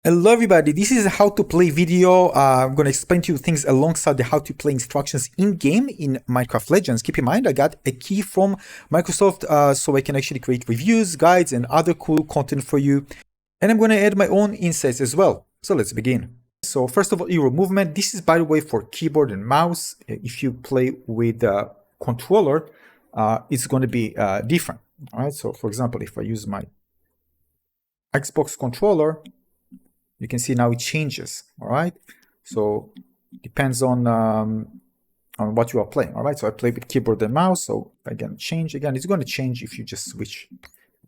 Hello everybody, this is a how to play video. I'm going to explain to you things alongside the how to play instructions in-game in Minecraft Legends. Keep in mind, I got a key from Microsoft so I can actually create reviews, guides, and other cool content for you. And I'm going to add my own insights as well. So let's begin. So first of all, hero movement. This is, by the way, for keyboard and mouse. If you play with a controller, it's going to be different. All right. So for example, if I use my Xbox controller, you can see now it changes. All right, so depends on what you are playing. All right, so I play with keyboard and mouse, so again change again. It's going to change if you just switch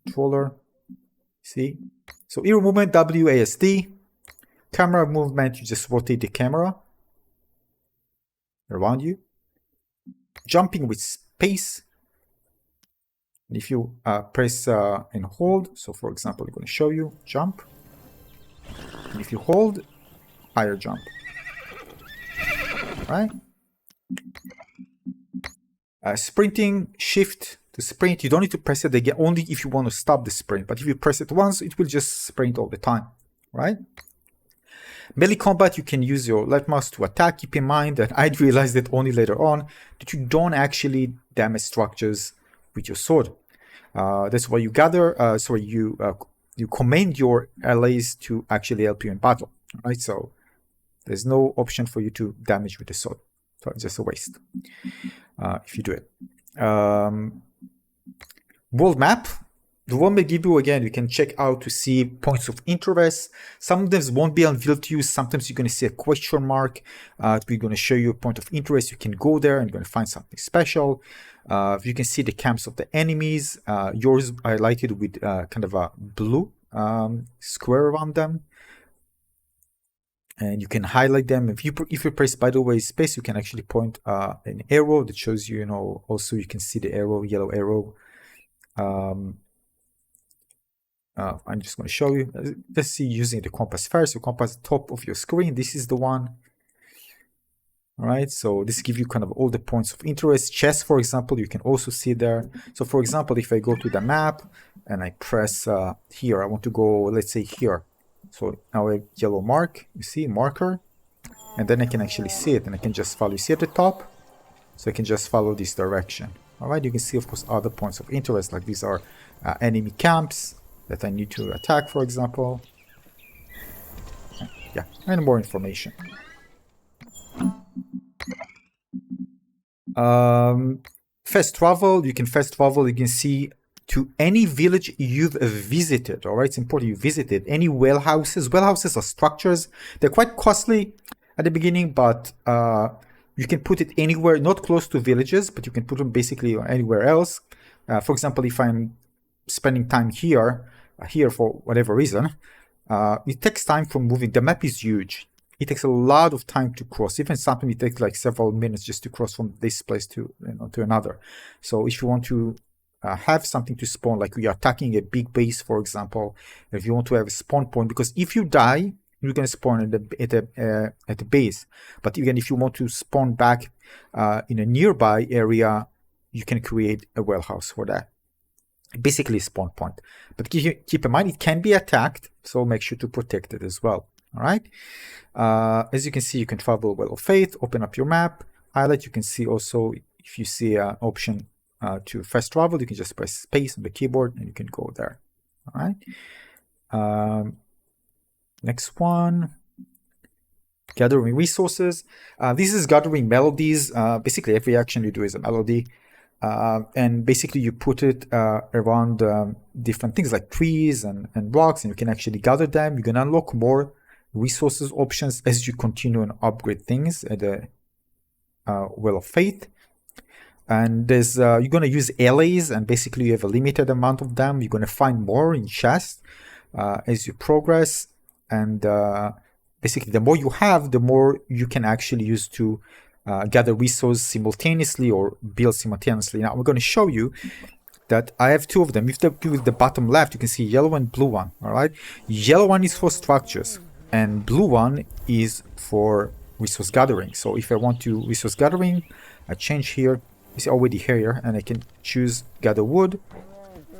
controller. See, so hero movement WASD, camera movement. You just rotate the camera around you. Jumping with space. And if you press and hold, so for example, I'm going to show you jump. And if you hold, higher jump. Right? Sprinting, shift to sprint. You don't need to press it again, only if you want to stop the sprint. But if you press it once, it will just sprint all the time. Right? Melee combat, you can use your left mouse to attack. Keep in mind that I realized it only later on that you don't actually damage structures with your sword. That's why you gather, you command your allies to actually help you in battle, right? So there's no option for you to damage with the sword. So it's just a waste if you do it. World map. The world may give you, again, you can check out to see points of interest. Some of them won't be unveiled to you. Sometimes you're going to see a question mark. We're going to show you a point of interest. You can go there and you're going to find something special. You can see the camps of the enemies. Yours highlighted with kind of a blue square around them. And you can highlight them. If you press, by the way, space, you can actually point an arrow that shows you, also you can see the arrow, yellow arrow. I'm just going to show you. Let's see using the compass first. So compass top of your screen. This is the one. All right. So this gives you kind of all the points of interest. Chess, for example, you can also see there. So for example, if I go to the map and I press here, I want to go, let's say here. So now I have yellow mark. You see marker, and then I can actually see it, and I can just follow. You see at the top. So I can just follow this direction. All right. You can see, of course, other points of interest, like these are enemy camps that I need to attack, for example. Yeah, and more information. Fast travel, you can fast travel, you can see to any village you've visited. All right, it's important you visited any well houses. Well houses are structures. They're quite costly at the beginning, but you can put it anywhere, not close to villages, but you can put them basically anywhere else. For example, if I'm spending time here for whatever reason, it takes time from moving. The map is huge. It takes a lot of time to cross. Even sometimes it takes like several minutes just to cross from this place to to another. So if you want to have something to spawn, like we are attacking a big base, for example, if you want to have a spawn point, because if you die, you're going to spawn at the base. But even if you want to spawn back in a nearby area, you can create a well house for that. Basically a spawn point. But keep in mind, it can be attacked, so make sure to protect it as well. All right. As you can see, you can travel Well of Faith, open up your map, highlight. You can see also, if you see an option to fast travel, you can just press space on the keyboard and you can go there. All right. Next one. Gathering resources. This is gathering melodies. Basically, every action you do is a melody. And basically you put it around different things like trees and rocks, and you can actually gather them. You can unlock more resources options as you continue and upgrade things at the Well of Faith. And there's you're going to use allies, and basically you have a limited amount of them. You're going to find more in chests as you progress, and basically the more you have, the more you can actually use to gather resources simultaneously or build simultaneously. Now we're going to show you that I have two of them. If you do the bottom left, you can see yellow and blue one. All right, yellow one is for structures, and blue one is for resource gathering. So if I want to resource gathering, I change here. It's already here, and I can choose gather wood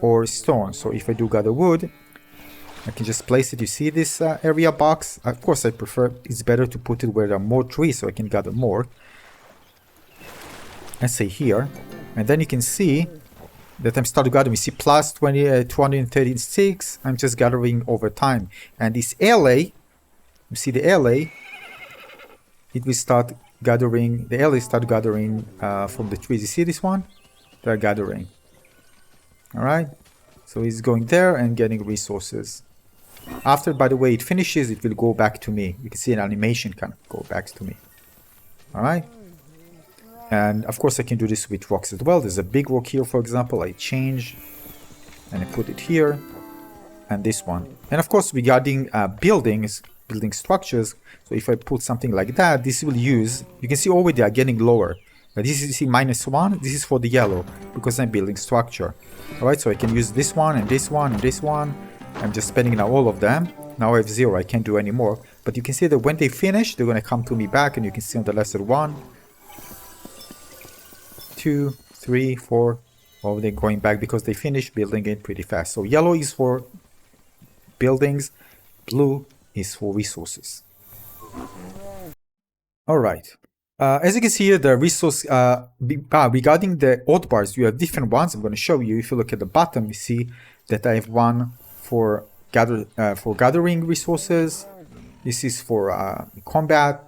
or stone. So if I do gather wood, I can just place it. You see this area box? Of course, I prefer, it's better to put it where there are more trees so I can gather more. Let's say here. And then you can see that I'm starting gathering. You see plus 236. I'm just gathering over time. And this LA, you see the LA, it will start gathering, the LA start gathering from the trees. You see this one? They're gathering. Alright? So it's going there and getting resources. After, by the way, it finishes, it will go back to me. You can see an animation can go back to me. Alright? And of course I can do this with rocks as well. There's a big rock here, for example. I change and I put it here. And this one. And of course regarding buildings, building structures. So if I put something like that, this will use, you can see already they are getting lower. But this is, you see, -1. This is for the yellow because I'm building structure. Alright, so I can use this one and this one and this one. I'm just spending now all of them. Now I have 0, I can't do any more. But you can see that when they finish, they're going to come to me back, and you can see on the lesser 1, 2, 3, 4. Oh, they're going back because they finished building it pretty fast. So yellow is for buildings, blue is for resources. Alright. As you can see here, the resource, regarding the Hotbars, you have different ones. I'm going to show you. If you look at the bottom, you see that I have one for gathering resources. This is for combat,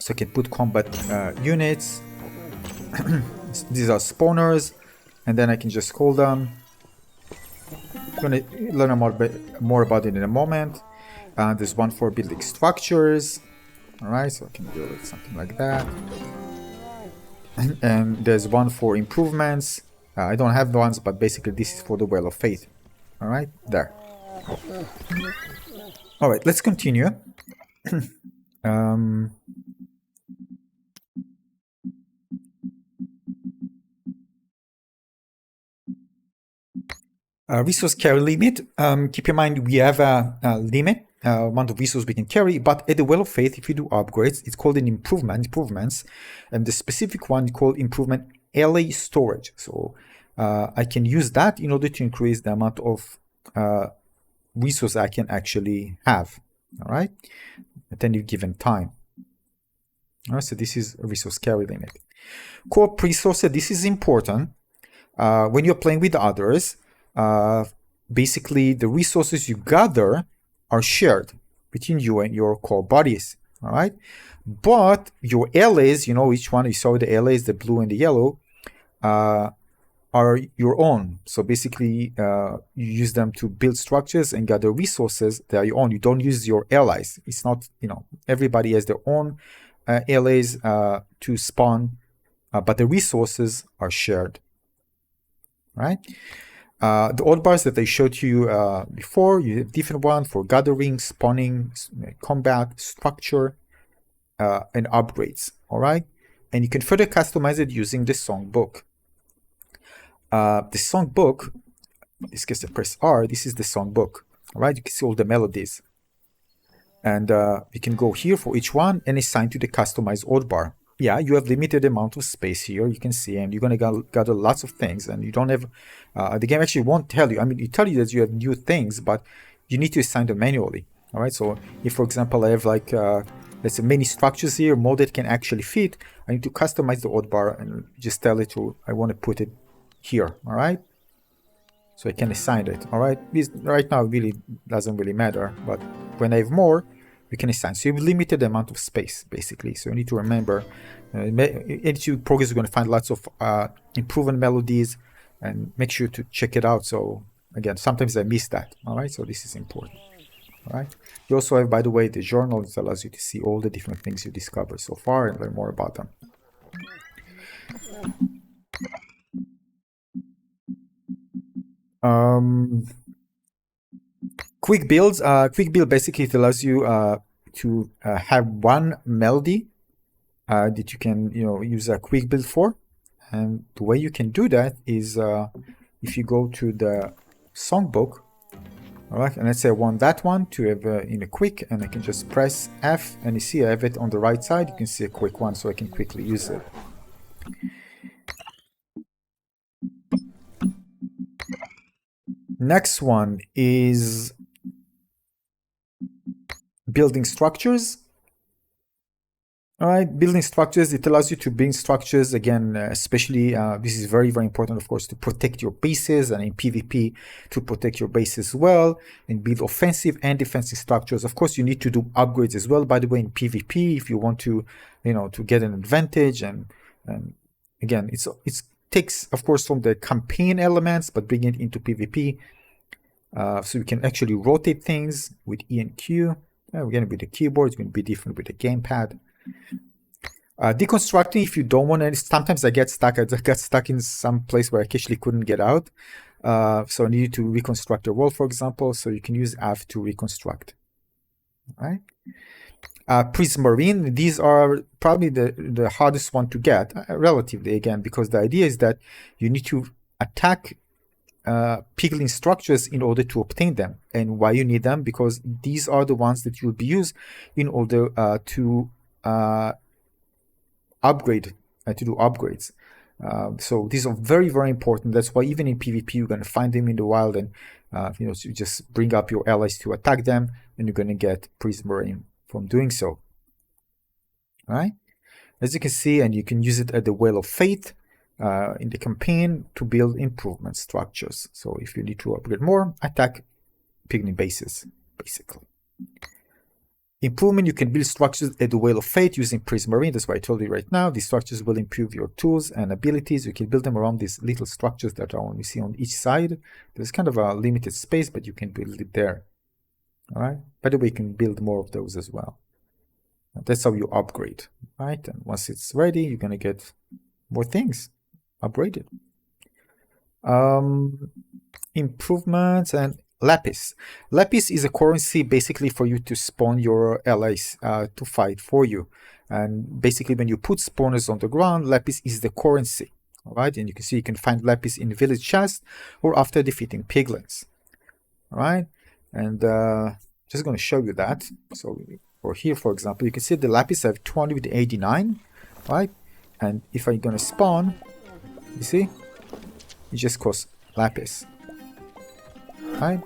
so I can put combat units. These are spawners, and then I can just call them. I'm going to learn more about it in a moment. There's one for building structures. Alright, so I can build it something like that. And there's one for improvements. I don't have the ones, but basically this is for the Well of Faith. Alright, there. Alright, let's continue. Resource carry limit. Keep in mind we have a limit. Amount of resources we can carry, but at the Well of Faith, if you do upgrades, it's called an improvements, and the specific one called improvement LA storage. So I can use that in order to increase the amount of resources I can actually have. All right, at any given time. All right, so this is a resource carry limit. Co-op resources. This is important when you're playing with others. Basically, the resources you gather are shared between you and your core buddies, all right? But your LAs, you know, each one, you saw the LAs, the blue and the yellow, are your own. So basically, you use them to build structures and gather resources. They are your own. You don't use your allies. It's not, you know, everybody has their own LAs to spawn, but the resources are shared, right? The Hotbars that I showed you before, you have different ones for gathering, spawning, combat, structure, and upgrades. All right, and you can further customize it using the Songbook. The Songbook, in this case, I press R. This is the Songbook. All right, you can see all the melodies, and you can go here for each one and assign to the customized Hotbar. Yeah, you have limited amount of space here, you can see, and you're going to gather lots of things, and you don't have, the game actually won't tell you. I mean, it tell you that you have new things, but you need to assign them manually. All right, so if, for example, I have like, let's say many structures here, more that can actually fit, I need to customize the Hotbar and just tell it to, I want to put it here, all right? So I can assign it, all right? This, right now, it really doesn't really matter, but when I have more, you can assign. So you have limited amount of space, basically. So you need to remember, as you progress, you're going to find lots of improvement melodies, and make sure to check it out. So again, sometimes I miss that. All right, so this is important. All right. You also have, by the way, the journal that allows you to see all the different things you discovered so far and learn more about them. Quick builds. Quick build basically it allows you to have one melody that you can, you know, use a quick build for. And the way you can do that is if you go to the Songbook, all right, and let's say I want that one to have in a quick, and I can just press F, and you see I have it on the right side. You can see a quick one, so I can quickly use it. Next one is building structures. All right, building structures, it allows you to build structures, again, especially, this is very, very important, of course, to protect your bases, and in PvP, to protect your base as well, and build offensive and defensive structures. Of course, you need to do upgrades as well, by the way, in PvP, if you want to, you know, to get an advantage, and again, it takes, of course, from the campaign elements, but bring it into PvP, so you can actually rotate things with E and Q. Again, with the keyboard, it's going to be different with the gamepad. Deconstructing, if you don't want to, sometimes I get stuck. I got stuck in some place where I actually couldn't get out. So I need to reconstruct a world, for example. So you can use F to reconstruct. All right. Prismarine, these are probably the hardest one to get, relatively, again, because the idea is that you need to attack piglin structures in order to obtain them. And why you need them? Because these are the ones that you'll be used in order to upgrade, to do upgrades. So these are very, very important. That's why even in PvP, you're going to find them in the wild, and you know, so you just bring up your allies to attack them, and you're going to get Prismarine from doing so. All right. As you can see, and you can use it at the Well of Fate in the campaign to build improvement structures. So if you need to upgrade more, attack piglin bases, basically. Improvement, you can build structures at the Wheel of Fate using Prismarine. That's what I told you right now. These structures will improve your tools and abilities. You can build them around these little structures that are only see on each side. There's kind of a limited space, but you can build it there. All right. By the way, you can build more of those as well. That's how you upgrade, right? And once it's ready, you're gonna get more things upgraded. Improvements and Lapis. Lapis is a currency basically for you to spawn your allies to fight for you. And basically when you put spawners on the ground, Lapis is the currency. All right, and you can see you can find Lapis in village chest or after defeating piglins. All right, and just going to show you that. So for here, for example, you can see the Lapis have 289, right? And if I'm going to spawn, you see, it just costs Lapis. Right?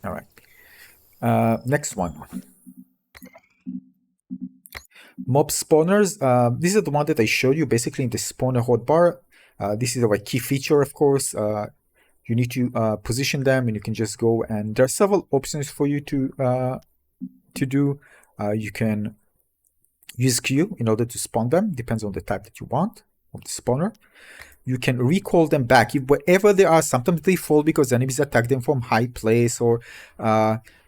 All right. Next one. Mob spawners. This is the one that I showed you basically in the spawner hotbar. This is a key feature, of course. You need to position them, and you can just go, and there are several options for you to do. You can use Q in order to spawn them. Depends on the type that you want of the spawner. You can recall them back if wherever they are. Sometimes they fall because enemies attack them from high place, or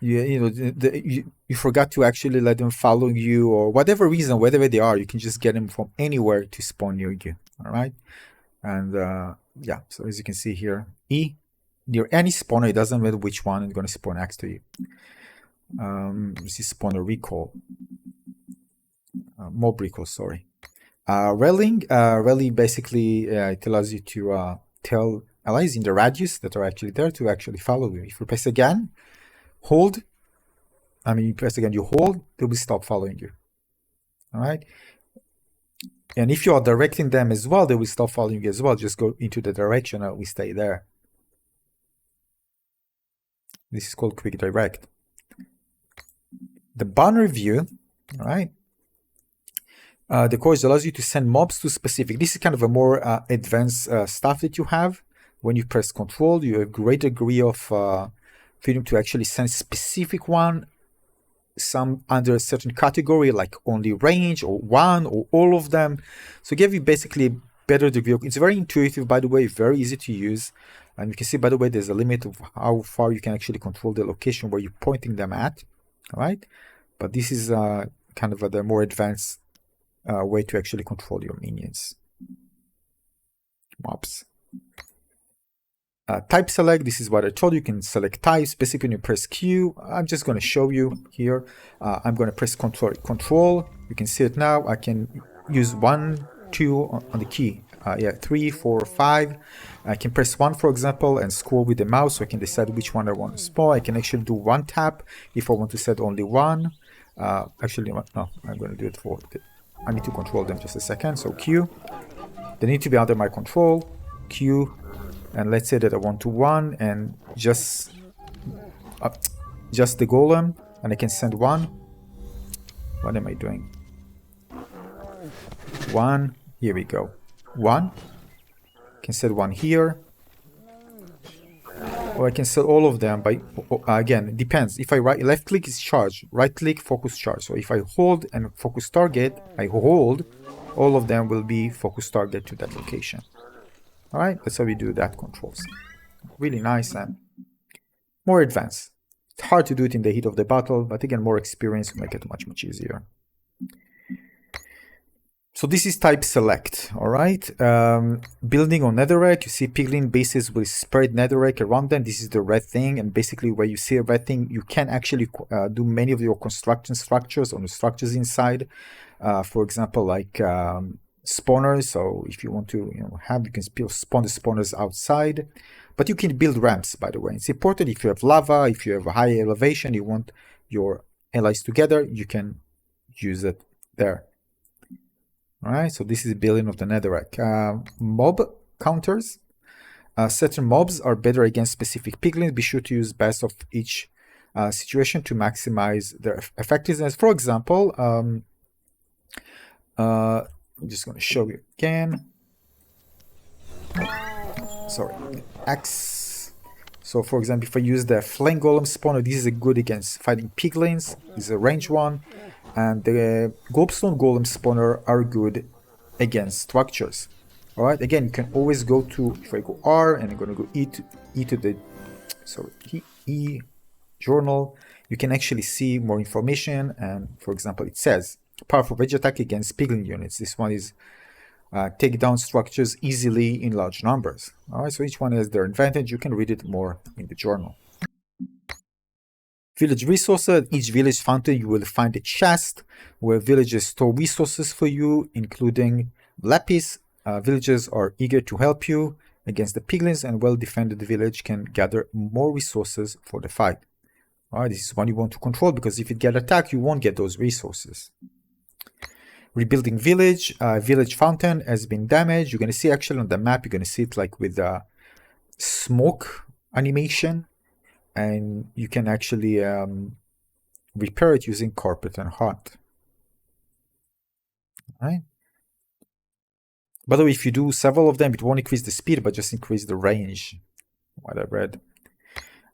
you forgot to actually let them follow you, or whatever reason, wherever they are, you can just get them from anywhere to spawn near you. All right, and yeah. So as you can see here, E near any spawner, it doesn't matter which one is going to spawn next to you. This is spawner recall, mob recall. Sorry. Rallying, rally basically it allows you to tell allies in the radius that are actually there to actually follow you. If you press again, hold. You press again, you hold, they will stop following you. All right. And if you are directing them as well, they will stop following you as well. Just go into the direction and we stay there. This is called quick direct. The boundary view, all right. The course allows you to send mobs to specific. This is kind of a more advanced stuff that you have. When you press Control, you have a great degree of freedom to actually send specific one, some under a certain category, like only range, or one, or all of them. So give you basically a better degree of, it's very intuitive, by the way, very easy to use. And you can see, by the way, there's a limit of how far you can actually control the location where you're pointing them at. All right. But this is kind of the more advanced way to actually control your minions. Mobs. Type select, this is what I told you. You can select types. Basically, when you press Q, I'm just going to show you here. I'm going to press Control. You can see it now. I can use 1, 2 on the key. 3, 4, 5. I can press 1, for example, and scroll with the mouse, so I can decide which one I want to spawn. I can actually do 1 tap if I want to set only 1. Actually, no, I'm going to do it for I need to control them just a second. So Q, they need to be under my control. Q, And let's say that I want to 1 and just the golem, and I can send 1. What am I doing? 1. Here we go. 1. Can set 1 here. Or I can set all of them by, again, it depends. If I left click is charge, right click focus charge. So if I hold and focus target, I hold, all of them will be focus target to that location. Alright, that's how we do that controls. Really nice and more advanced. It's hard to do it in the heat of the battle, but again, more experience will make it much, much easier. So this is type select, all right? Building on Netherrack, you see piglin bases will spread Netherrack around them. This is the red thing, and basically where you see a red thing, you can actually do many of your construction structures on the structures inside. For example, like spawners. So if you want to, you can spawn the spawners outside, but you can build ramps. By the way, it's important if you have lava, if you have a high elevation, you want your allies together, you can use it there. Alright, so this is building of the Netherrack. Mob counters. Certain mobs are better against specific piglins. Be sure to use best of each situation to maximize their effectiveness. For example, I'm just going to show you again. Sorry, X. So for example, if I use the Flame Golem spawner, this is a good against fighting piglins. This is a range one. And the Gobstone Golem spawner are good against structures. Alright, again, you can always go to, if I go R and I'm going to go E to the, sorry, E journal, you can actually see more information. And for example, it says, powerful range attack against piglin units. This one is take down structures easily in large numbers. Alright, so each one has their advantage. You can read it more in the journal. Village resources. Each village fountain you will find a chest where villagers store resources for you, including Lapis. Villagers are eager to help you against the piglins, and well-defended village can gather more resources for the fight. Alright, this is one you want to control, because if it gets attacked, you won't get those resources. Rebuilding village. Village fountain has been damaged. You're going to see actually on the map, you're going to see it like with smoke animation. And you can actually repair it using carpet and hot. Right. By the way, if you do several of them, it won't increase the speed, but just increase the range. What I read.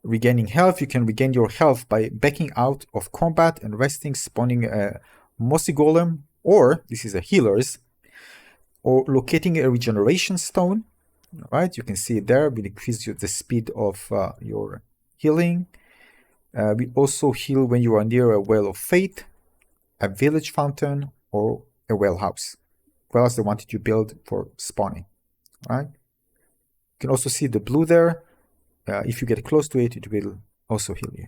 Regaining health. You can regain your health by backing out of combat and resting, spawning a mossy golem, or this is a healer's, or locating a regeneration stone. Right. You can see it there. Will increase the speed of your healing. We also heal when you are near a well of fate, a village fountain, or a well house. Well house they wanted you build for spawning. Right? You can also see the blue there. If you get close to it, it will also heal you.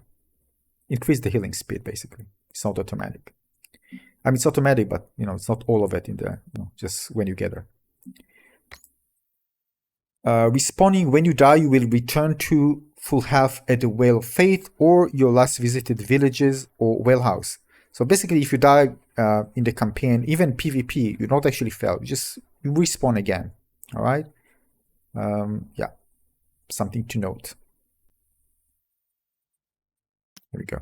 Increase the healing speed, basically. It's not automatic. I mean, it's automatic, but it's not all of it in there. Just when you get there. Respawning. When you die, you will return to full health at the Well of Faith or your last visited villages or well house. So basically, if you die in the campaign, even PvP, you don't actually fail. You respawn again. All right. Yeah, something to note. Here we go.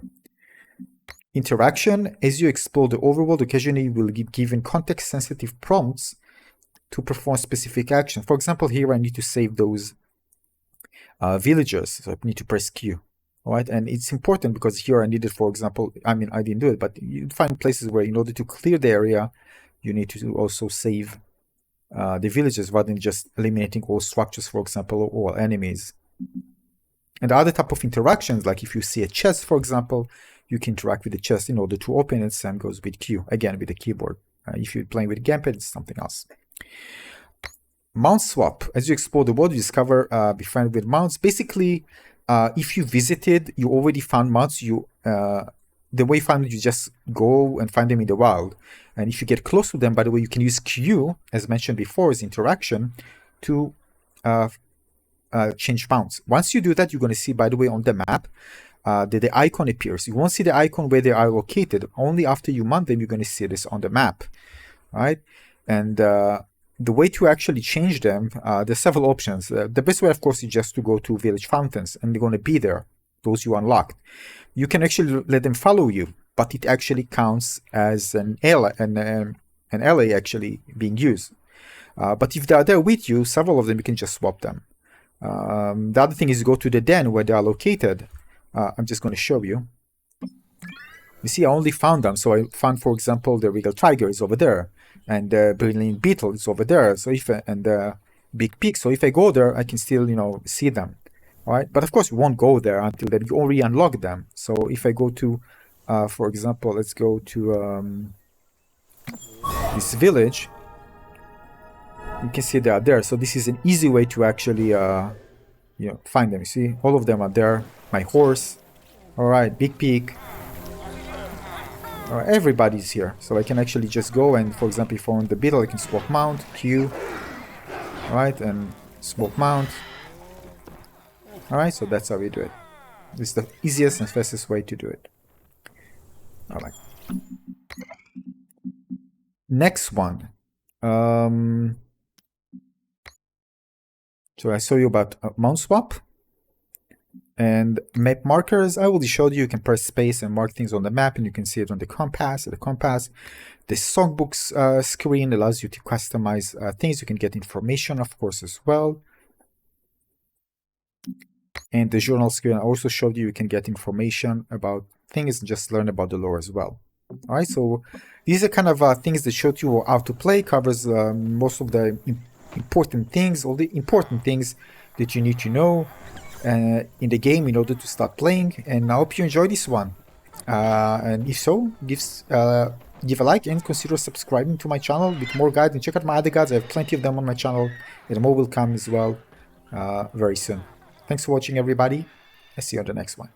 Interaction. As you explore the overworld, occasionally you will be given context-sensitive prompts to perform specific actions. For example, here I need to save those villagers, so I need to press Q. All right, and it's important because here I needed, for example, I mean, I didn't do it, but you'd find places where in order to clear the area, you need to also save the villagers rather than just eliminating all structures, for example, or all enemies. And the other type of interactions, like if you see a chest, for example, you can interact with the chest in order to open it, and goes with Q, again with the keyboard. If you're playing with gamepad, it's something else. Mount swap. As you explore the world, you discover befriend with mounts. Basically, if you visited, you already found mounts. The way you find them, you just go and find them in the wild. And if you get close to them, by the way, you can use Q, as mentioned before, as interaction to change mounts. Once you do that, you're going to see, by the way, on the map, that the icon appears. You won't see the icon where they are located. Only after you mount them, you're going to see this on the map, right? And the way to actually change them, there's several options. The best way, of course, is just to go to village fountains, and they're going to be there, those you unlocked. You can actually let them follow you, but it actually counts as an ally actually being used. But if they are there with you, several of them, you can just swap them. The other thing is go to the den where they are located. I'm just going to show you. You see, I only found them. So I found, for example, the Regal Tiger is over there, and the Brilliant Beetle is over there. So and the Big Pig. So if I go there, I can still, see them. All right, but of course, you won't go there until then. You already unlock them. So if I go to, for example, let's go to this village. You can see they are there. So this is an easy way to actually, find them. You see, all of them are there. My horse. All right, Big Pig. All right, everybody's here. So I can actually just go and, for example, if I want the beetle, I can swap mount, Q. All right, and swap mount. All right, so that's how we do it. This is the easiest and fastest way to do it. All right. Next one. So I show you about mount swap and map markers. I already showed you. You can press space and mark things on the map, and you can see it on the compass. The Songbook screen allows you to customize things. You can get information, of course, as well. And the journal screen I also showed you. You can get information about things and just learn about the lore as well. All right, so these are kind of things that showed you how to play. Covers most of the important things, all the important things that you need to know in the game in order to start playing. And I hope you enjoy this one. And if so, give a like and consider subscribing to my channel with more guides. And check out my other guides. I have plenty of them on my channel, and more will come as well very soon. Thanks for watching, everybody. I'll see you on the next one.